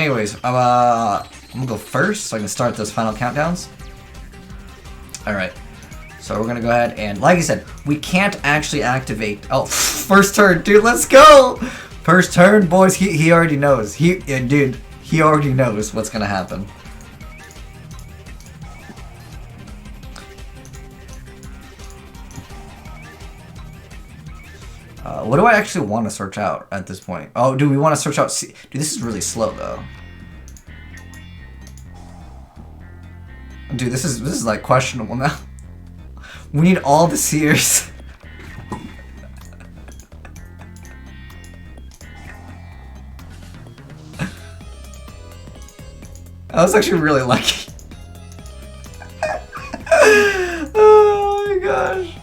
anyways, I'm gonna go first so I can start those final countdowns. Alright. So we're gonna go ahead and, like I said, we can't actually activate. Oh, first turn, dude, let's go! First turn, boys, he already knows. Dude, he already knows what's gonna happen. What do I actually want to search out at this point? Oh, do we want to search out Dude, this is really slow, though. Dude, this is like questionable now. We need all the Seers. I was actually really lucky. Oh my gosh.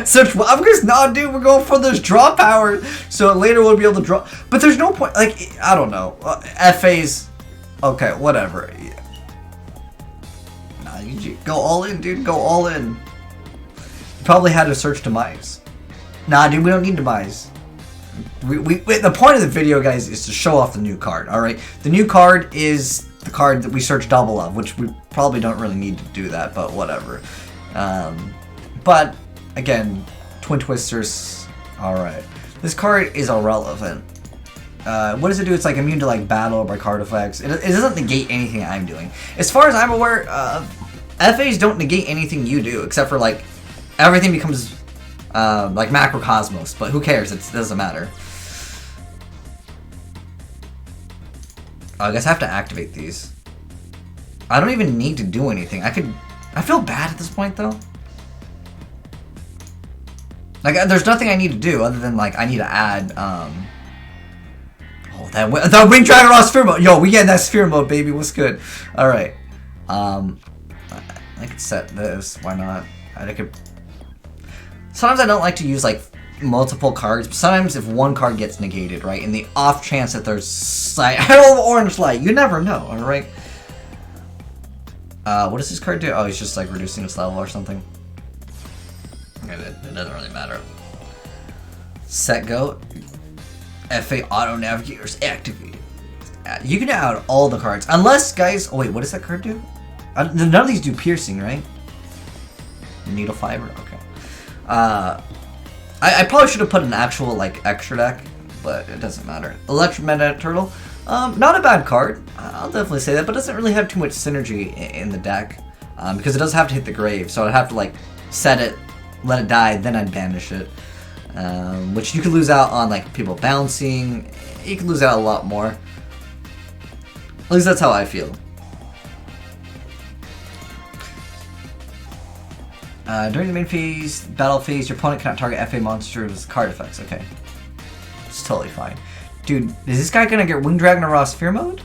Search because nah, dude, we're going for this draw power, so later we'll be able to draw. But there's no point. Like, I don't know. FA's okay, whatever. Yeah. Nah, you go all in, dude. Go all in. You probably had to search demise. Nah, dude, we don't need demise. The point of the video, guys, is to show off the new card. All right, the new card is the card that we search double of, which we probably don't really need to do that, but whatever. But again, Twin Twisters, alright. This card is irrelevant. What does it do? It's like immune to like battle by card effects. It doesn't negate anything I'm doing. As far as I'm aware, FAs don't negate anything you do, except for like, everything becomes like macrocosmos, but who cares? It doesn't matter. I guess I have to activate these. I don't even need to do anything. I feel bad at this point though. Like, there's nothing I need to do other than, like, I need to add, oh, that Winged Dragon Raw Sphere Mode! Yo, we get that Sphere Mode, baby, what's good? Alright. I could set this, why not? Sometimes I don't like to use, like, multiple cards, but sometimes if one card gets negated, right, in the off chance that there's, like, Herald of Orange Light, you never know, alright? What does this card do? Oh, he's just, like, reducing its level or something. It doesn't really matter. Set go. FA auto navigators activated. You can add all the cards, unless guys. Oh wait, what does that card do? None of these do piercing, right? Needle fiber. Okay. I probably should have put an actual like extra deck, but it doesn't matter. Electromagnetic Turtle. Not a bad card. I'll definitely say that, but it doesn't really have too much synergy in the deck because it does have to hit the grave, so I'd have to like set it. Let it die, then I'd banish it. Which you could lose out on, like, people bouncing. You could lose out a lot more. At least that's how I feel. During the main phase, battle phase, your opponent cannot target FA monsters with card effects. Okay. It's totally fine. Dude, is this guy gonna get Winged Dragon or Raw Sphere Mode?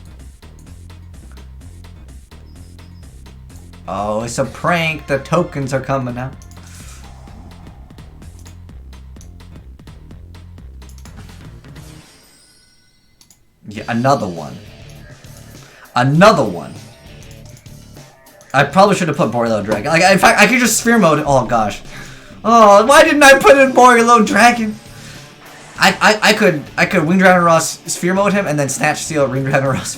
Oh, it's a prank. The tokens are coming out. Yeah, another one. Another one. I probably should have put Borealo Dragon. Like, in fact, I could just Sphere Mode. Oh gosh. Oh, why didn't I put in Borealo Dragon? I could Winged Dragon Ross Sphere Mode him and then Snatch Steal Winged Dragon Ross.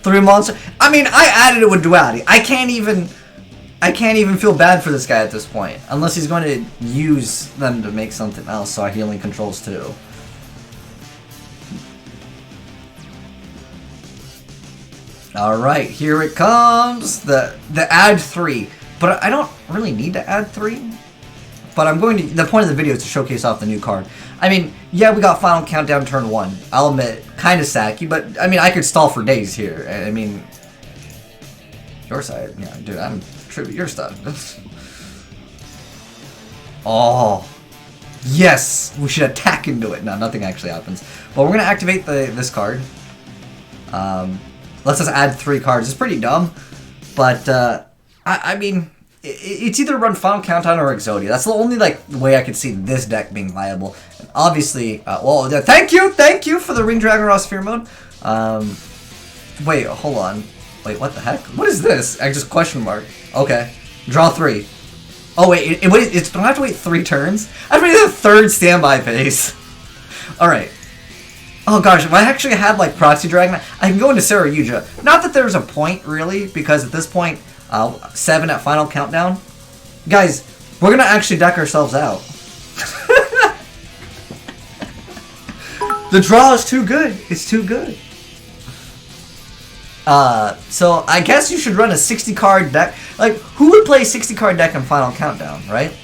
Three monsters. I mean, I added it with duality. I can't even feel bad for this guy at this point, unless he's going to use them to make something else. So he only controls two. All right, here it comes. The add 3, but I don't really need to add 3. But I'm going to. The point of the video is to showcase off the new card. I mean, yeah, we got Final Countdown turn 1. I'll admit, kind of sacky, but I mean, I could stall for days here. I mean, your side, yeah, dude, I'm tribute your stuff. Oh, yes, we should attack into it. No, nothing actually happens. But we're gonna activate this card. Let's just add 3 cards. It's pretty dumb, but I mean. It's either run Final Countdown or Exodia. That's the only like way I could see this deck being viable. And obviously, well, thank you for the Ring Dragon Raw Sphere Mode. Wait, hold on. Wait, what the heck? What is this? I just question mark. Okay. Draw 3. Oh, wait. Do I have to wait 3 turns? I have to wait the 3rd standby phase. Alright. Oh gosh, if I actually had like Proxy Dragon, I can go into Seryuja. Not that there's a point, really, because at this point, 7 at Final Countdown. Guys, we're gonna actually deck ourselves out. The draw is too good. It's too good. So I guess you should run a 60-card deck. Like, who would play a 60-card deck in Final Countdown, right?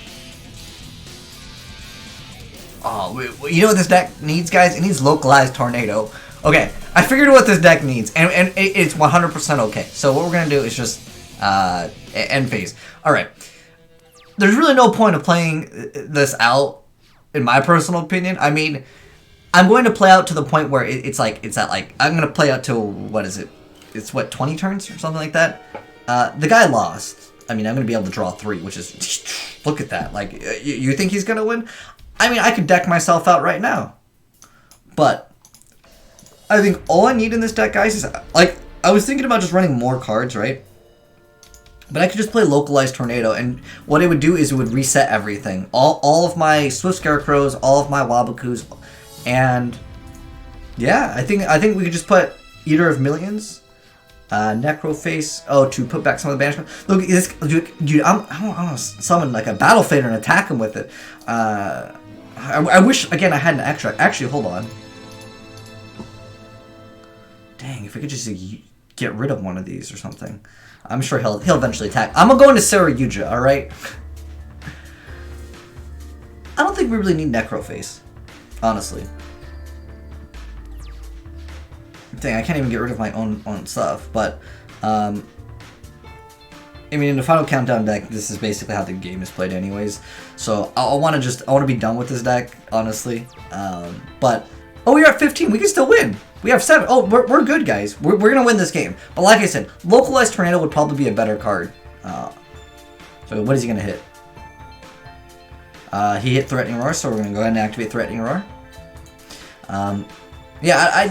Oh, you know what this deck needs, guys? It needs Localized Tornado. Okay, I figured what this deck needs, and it's 100% okay. So what we're gonna do is just end phase. All right. There's really no point of playing this out, in my personal opinion. I mean, I'm going to play out to the point where it's at I'm gonna play out till what is it? It's what, 20 turns or something like that. The guy lost. I mean, I'm gonna be able to draw 3, which is look at that. Like, you think he's gonna win? I mean, I could deck myself out right now. But I think all I need in this deck, guys, is, like, I was thinking about just running more cards, right? But I could just play Localized Tornado, and what it would do is it would reset everything. All of my Swift Scarecrows, all of my Wabakus, and yeah, I think we could just put Eater of Millions, Necroface, to put back some of the banishment. Look, this dude, I want to summon like a Battle Fader and attack him with it. I wish, again, I had an extra. Actually, hold on. Dang, if I could just get rid of one of these or something. I'm sure he'll eventually attack. I'm gonna go into Seryuja, alright? I don't think we really need Necroface, honestly. Dang, I can't even get rid of my own stuff, but I mean, in the Final Countdown deck, this is basically how the game is played anyways. So I want to be done with this deck, honestly. But oh, we're at 15. We can still win. We have 7. Oh, we're good, guys. We're gonna win this game. But like I said, Localized Tornado would probably be a better card. So what is he gonna hit? He hit Threatening Roar, so we're gonna go ahead and activate Threatening Roar. Yeah,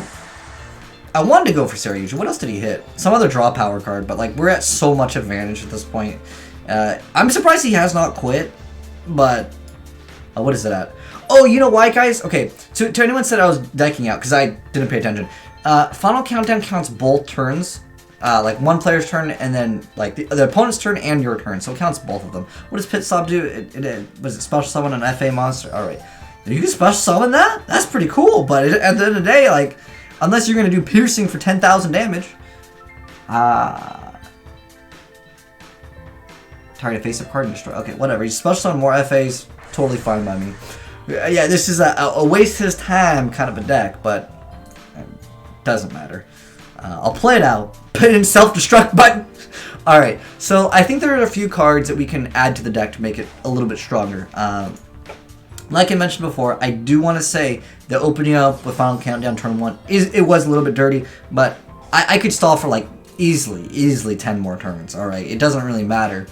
I wanted to go for Seryuja. What else did he hit? Some other draw power card, but like we're at so much advantage at this point. I'm surprised he has not quit, but what is it at? Oh, you know why, guys? Okay, so to anyone said I was decking out because I didn't pay attention. Final Countdown counts both turns, like one player's turn and then like the opponent's turn and your turn, so it counts both of them. What does Pit Stop do? Was it special summon an FA monster? All right, you can special summon that. That's pretty cool, but at the end of the day, like. Unless you're going to do piercing for 10,000 damage. Target face-up card and destroy. Okay, whatever. You special summon more FAs. Totally fine by me. Yeah, this is a waste his time kind of a deck, but it doesn't matter. I'll play it out. Put in self-destruct button. Alright, so I think there are a few cards that we can add to the deck to make it a little bit stronger. Like I mentioned before, I do want to say that opening up with Final Countdown Turn 1, it was a little bit dirty, but I could stall for like easily 10 more turns, alright? It doesn't really matter,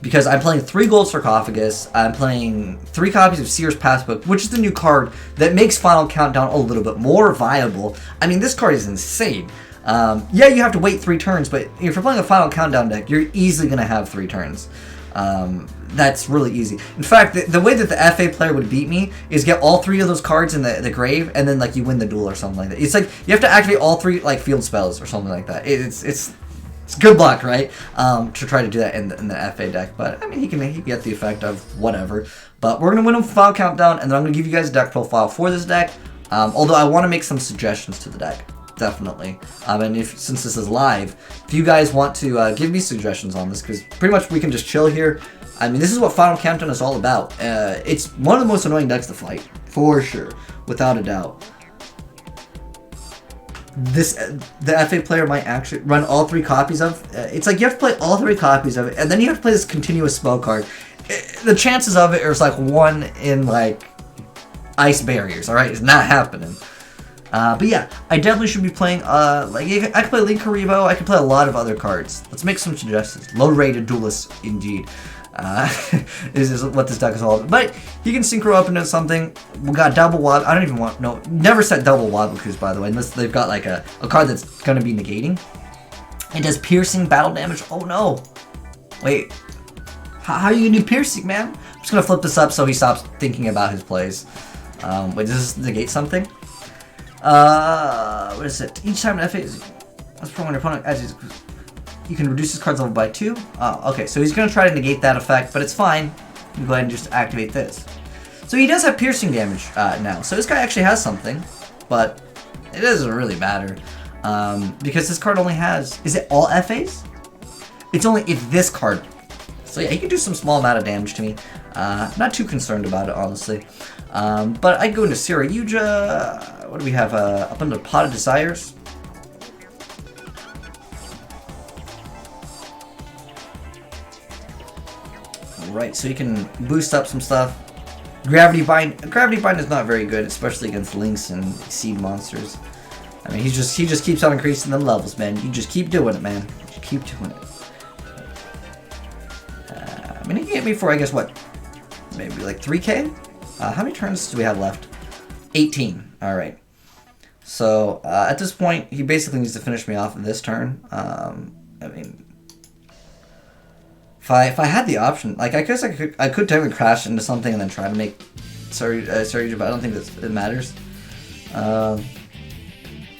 because I'm playing 3 Gold Sarcophagus, I'm playing 3 copies of Seers Passbook, which is the new card that makes Final Countdown a little bit more viable. I mean, this card is insane. Yeah, you have to wait 3 turns, but if you're playing a Final Countdown deck, you're easily going to have 3 turns. That's really easy. In fact, the way that the FA player would beat me is get all 3 of those cards in the grave, and then like you win the duel or something like that. It's like you have to activate all 3 like field spells or something like that. It's good luck, right? To try to do that in the FA deck. But I mean, he can get the effect of whatever. But we're gonna win him Final Countdown, and then I'm gonna give you guys a deck profile for this deck. Although I want to make some suggestions to the deck. Definitely. And since this is live, if you guys want to give me suggestions on this, because pretty much we can just chill here. I mean, this is what Final Countdown is all about. It's one of the most annoying decks to fight, for sure, without a doubt. The FA player might actually run all 3 copies of. It's like you have to play all 3 copies of it, and then you have to play this continuous spell card. The chances of it is like 1 in like ice barriers. All right, it's not happening. But yeah, I definitely should be playing, like, I could play Link Karibo, I could play a lot of other cards. Let's make some suggestions. Low-rated duelists, indeed. This is what this deck is all about. But he can synchro up into something. We got double Wab, I don't even want, no, never set double Wabakus, by the way, unless they've got, like, a card that's gonna be negating. It does piercing battle damage. Oh no. Wait. How are you gonna do piercing, man? I'm just gonna flip this up so he stops thinking about his plays. Wait, does this negate something? What is it? Each time an FA is... Let's promote your opponent as you can reduce his card's level by 2. Okay, so he's gonna try to negate that effect, but it's fine. You can go ahead and just activate this. So he does have piercing damage now. So this guy actually has something, but it doesn't really matter. Because this card only has... Is it all FAs? It's only if this card... So yeah, he can do some small amount of damage to me. Not too concerned about it, honestly. But I go into Sirayuja. What do we have? Up under Pot of Desires. Alright, so you can boost up some stuff. Gravity Bind is not very good, especially against Lynx and Seed monsters. I mean, he just keeps on increasing the levels, man. You just keep doing it, man. Just keep doing it. I mean, he can get me for, I guess, what? Maybe like 3K? How many turns do we have left? 18. Alright. So, at this point, he basically needs to finish me off in this turn. I mean... If I had the option, like I guess I could technically crash into something and then try to make sorry, but I don't think that it matters.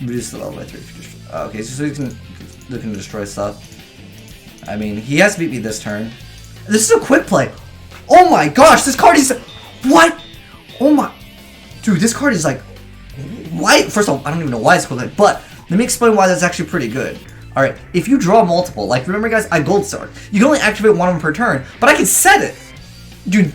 Reduce the level by 3. Okay, so he can destroy stuff. I mean, he has to beat me this turn. This is a quick play. Oh my gosh, this card is what? Oh my, dude, this card is like why? First of all, I don't even know why it's quick play, but let me explain why that's actually pretty good. Alright, if you draw multiple, like remember guys, I Gold Star. You can only activate one of them per turn, but I can set it! Dude,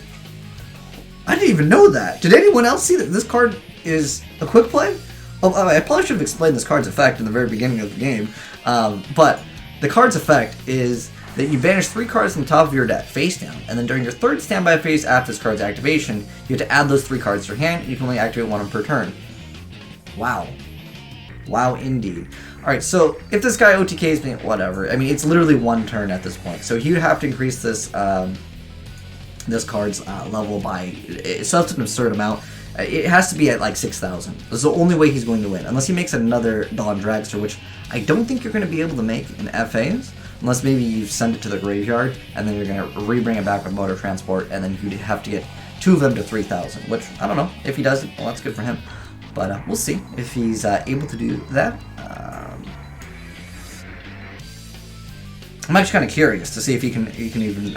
I didn't even know that. Did anyone else see that this card is a quick play? Oh, I probably should have explained this card's effect in the very beginning of the game. But the card's effect is that you banish 3 cards from the top of your deck, face down, and then during your third standby phase after this card's activation, you have to add those 3 cards to your hand, and you can only activate one of them per turn. Wow. Wow, indeed. Alright, so if this guy OTKs me, whatever. I mean, it's literally 1 turn at this point. So he would have to increase this this card's level by such an absurd amount. It has to be at like 6,000. This is the only way he's going to win. Unless he makes another Dawn Dragster, which I don't think you're going to be able to make in FAs. Unless maybe you send it to the graveyard, and then you're going to re-bring it back with Motor Transport, and then you'd have to get 2 of them to 3,000. Which, I don't know. If he does it, well, that's good for him. But we'll see if he's able to do that. I'm actually kind of curious to see if he can even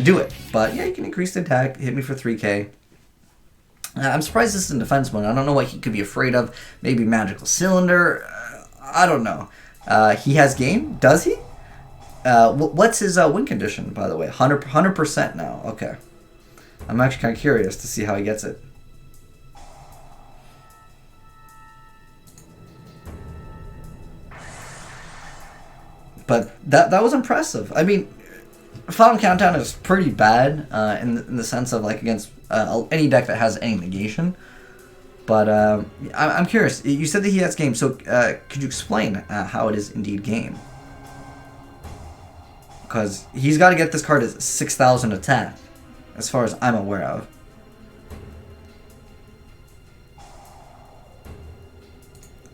do it. But yeah, he can increase the attack, hit me for 3K. I'm surprised this is in defense mode. I don't know what he could be afraid of. Maybe Magical Cylinder. I don't know. He has game? Does he? What's his win condition, by the way? 100% now. Okay. I'm actually kind of curious to see how he gets it. But that was impressive. I mean, Final Countdown is pretty bad in the sense of like against any deck that has any negation. But I'm curious. You said that he has game, so could you explain how it is indeed game? Because he's got to get this card at 6,000 attack, as far as I'm aware of.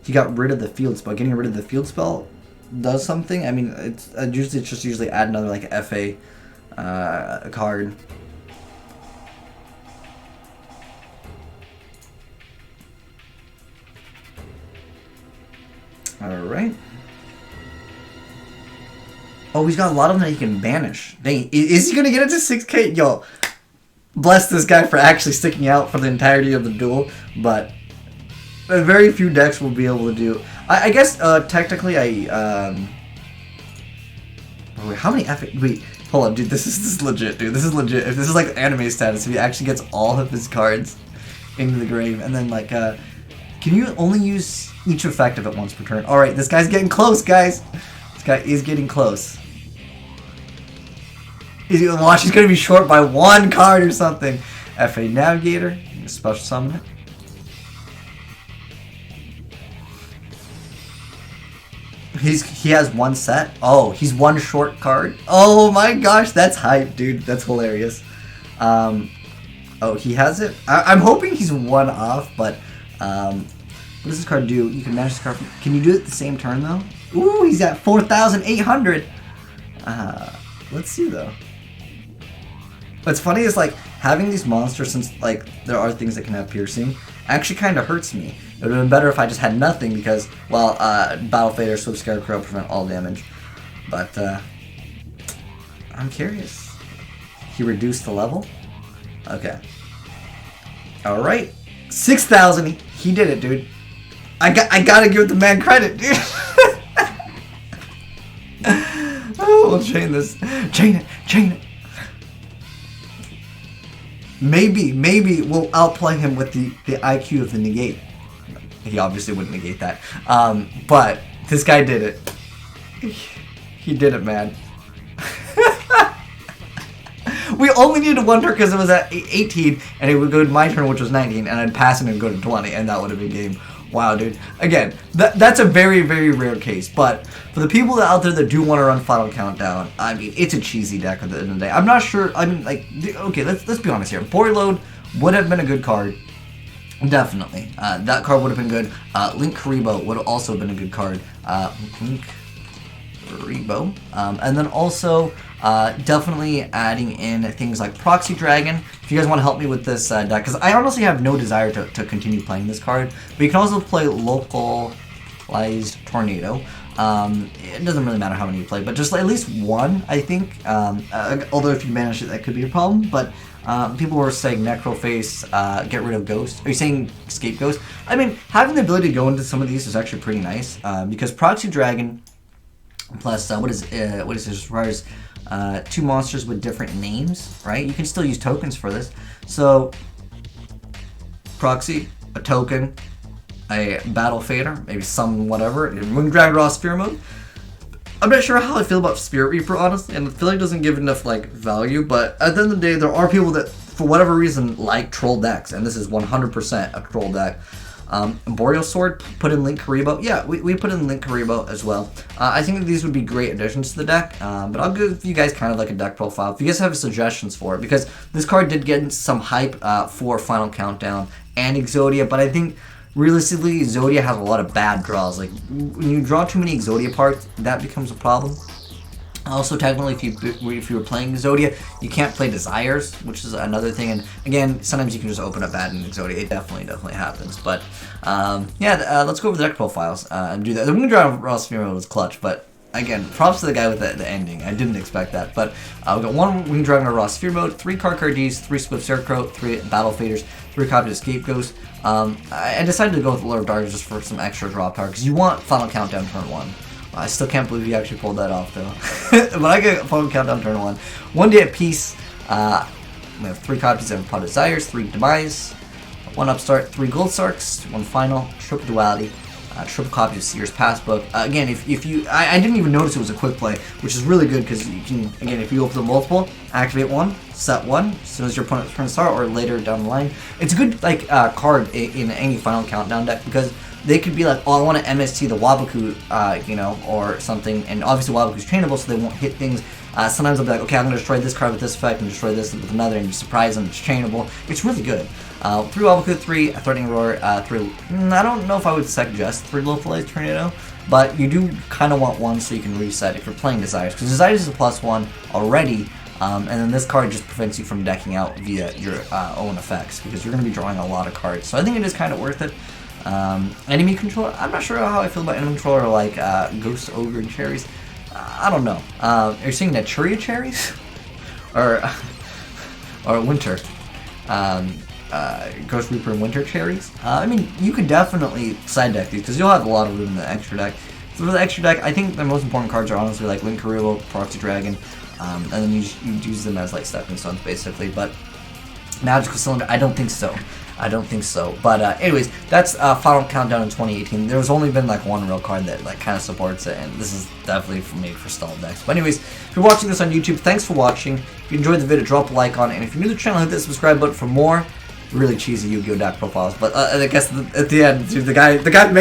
He got rid of the field spell. Getting rid of the field spell does something. I mean, it's usually add another like FA card. All right. Oh, he's got a lot of them that he can banish. Dang, is he gonna get it to 6K? Yo, bless this guy for actually sticking out for the entirety of the duel. But very few decks will be able to do. I guess technically wait, how many wait, hold on, dude, this is legit, dude. This is legit. If this is like anime status, if he actually gets all of his cards into the grave, and then like can you only use each effective at once per turn? Alright, this guy's getting close, guys. This guy is getting close. Watch, he's gonna be short by 1 card or something. FA Navigator, special summon it. He has 1 set. Oh, he's 1 short card. Oh my gosh, that's hype, dude. That's hilarious. Oh, he has it. I'm hoping he's 1 off, but what does this card do? You can manage this card. Can you do it the same turn though? Ooh, he's at 4,800. Let's see though. What's funny is like having these monsters, since like there are things that can have piercing, actually kind of hurts me. It would have been better if I just had nothing because, well, Battle Fader, Swift Scarecrow prevent all damage. But I'm curious. He reduced the level? Okay. Alright. 6,000. He did it, dude. I gotta give the man credit, dude. Oh, we'll chain this. Chain it. Chain it. Maybe we'll outplay him with the IQ of the negate. He obviously wouldn't negate that. But this guy did it. He did it, man. We only needed one turn because it was at 18, and it would go to my turn, which was 19, and I'd pass him and go to 20, and that would have been game. Wow, dude. Again, that's a very, very rare case, but for the people out there that do want to run Final Countdown, I mean, it's a cheesy deck at the end of the day. I'm not sure, I mean, like, okay, let's be honest here. Board Load would have been a good card. Definitely. That card would have been good. Link Karibo would have also been a good card. Link Karibo. And then also, definitely adding in things like Proxy Dragon. If you guys want to help me with this deck, because I honestly have no desire to continue playing this card. But you can also play Localized Tornado. It doesn't really matter how many you play, but just at least one, I think. Although if you manage it, that could be a problem. But people were saying Necroface, get rid of Ghost. Are you saying Escape Ghost? I mean, having the ability to go into some of these is actually pretty nice, because Proxy Dragon plus what is this requires 2 monsters with different names, right? You can still use tokens for this. So Proxy, a token, a Battle Fader, maybe some whatever, Moon Dragon Raw Sphere mode. I'm not sure how I feel about Spirit Reaper, honestly, and I feel like it doesn't give enough like value, but at the end of the day, there are people that, for whatever reason, like troll decks, and this is 100% a troll deck. Boreal Sword, put in Link Karibo. Yeah, we put in Link Karibo as well. I think that these would be great additions to the deck, but I'll give you guys kind of like a deck profile. If you guys have suggestions for it, because this card did get some hype for Final Countdown and Exodia, but I think realistically, Exodia has a lot of bad draws. Like, when you draw too many Exodia parts, that becomes a problem. Also, technically, if you were playing Exodia, you can't play Desires, which is another thing. And again, sometimes you can just open up bad in Exodia. It definitely happens. But yeah, let's go over the deck profiles and do that. The Moon Dragon Raw Sphere mode was clutch, but again, props to the guy with the ending. I didn't expect that. But we got 1 Wing Dragon Raw Sphere mode, 3 card Ds, 3 Swift Scarecrow, 3 Battle Faders, 3 copies of Escape Ghost. I decided to go with Lord of Darkness just for some extra draw power, because you want Final Countdown turn 1. I still can't believe you actually pulled that off, though. But I get Final Countdown turn 1. 1 Day at Peace. We have 3 copies of Pot Desires, 3 Demise, 1 Upstart, 3 Gold Sarks, 1 Final, triple Duality, triple copies of Seers Passbook. Again, if you, I didn't even notice it was a quick play, which is really good because you can, again, if you open the multiple, activate 1, set 1 as soon as your opponent's turn starts or later down the line. It's a good like card in any Final Countdown deck because they could be like, oh, I want to MST the Waboku, you know, or something, and obviously Waboku's trainable, so they won't hit things. Sometimes they'll be like, okay, I'm going to destroy this card with this effect and destroy this with another, and you surprise them, it's trainable. It's really good. 3 Waboku, 3 Threatening Roar, 3... I don't know if I would suggest 3 Localized Tornado, but you do kind of want 1 so you can reset if you're playing Desires, because Desires is a +1 already, and then this card just prevents you from decking out via your own effects, because you're going to be drawing a lot of cards. So I think it is kind of worth it. Enemy controller, I'm not sure how I feel about enemy controller like Ghost Ogre Cherries. I don't know. Are you saying Naturia Cherries? or Winter? Ghost Reaper and Winter Cherries? I mean, you could definitely side deck these because you'll have a lot of room in the extra deck. So for the extra deck, I think the most important cards are honestly like Link Karibo, Proxy Dragon, and then you use them as like stepping stones basically. But Magical Cylinder, I don't think so. I don't think so. But anyways, that's Final Countdown in 2018. There's only been like 1 real card that like kind of supports it, and this is definitely made for stall decks. But anyways, if you're watching this on YouTube, thanks for watching. If you enjoyed the video, drop a like on it, and if you're new to the channel, hit that subscribe button for more really cheesy Yu-Gi-Oh deck profiles. But I guess at the end, dude, the guy made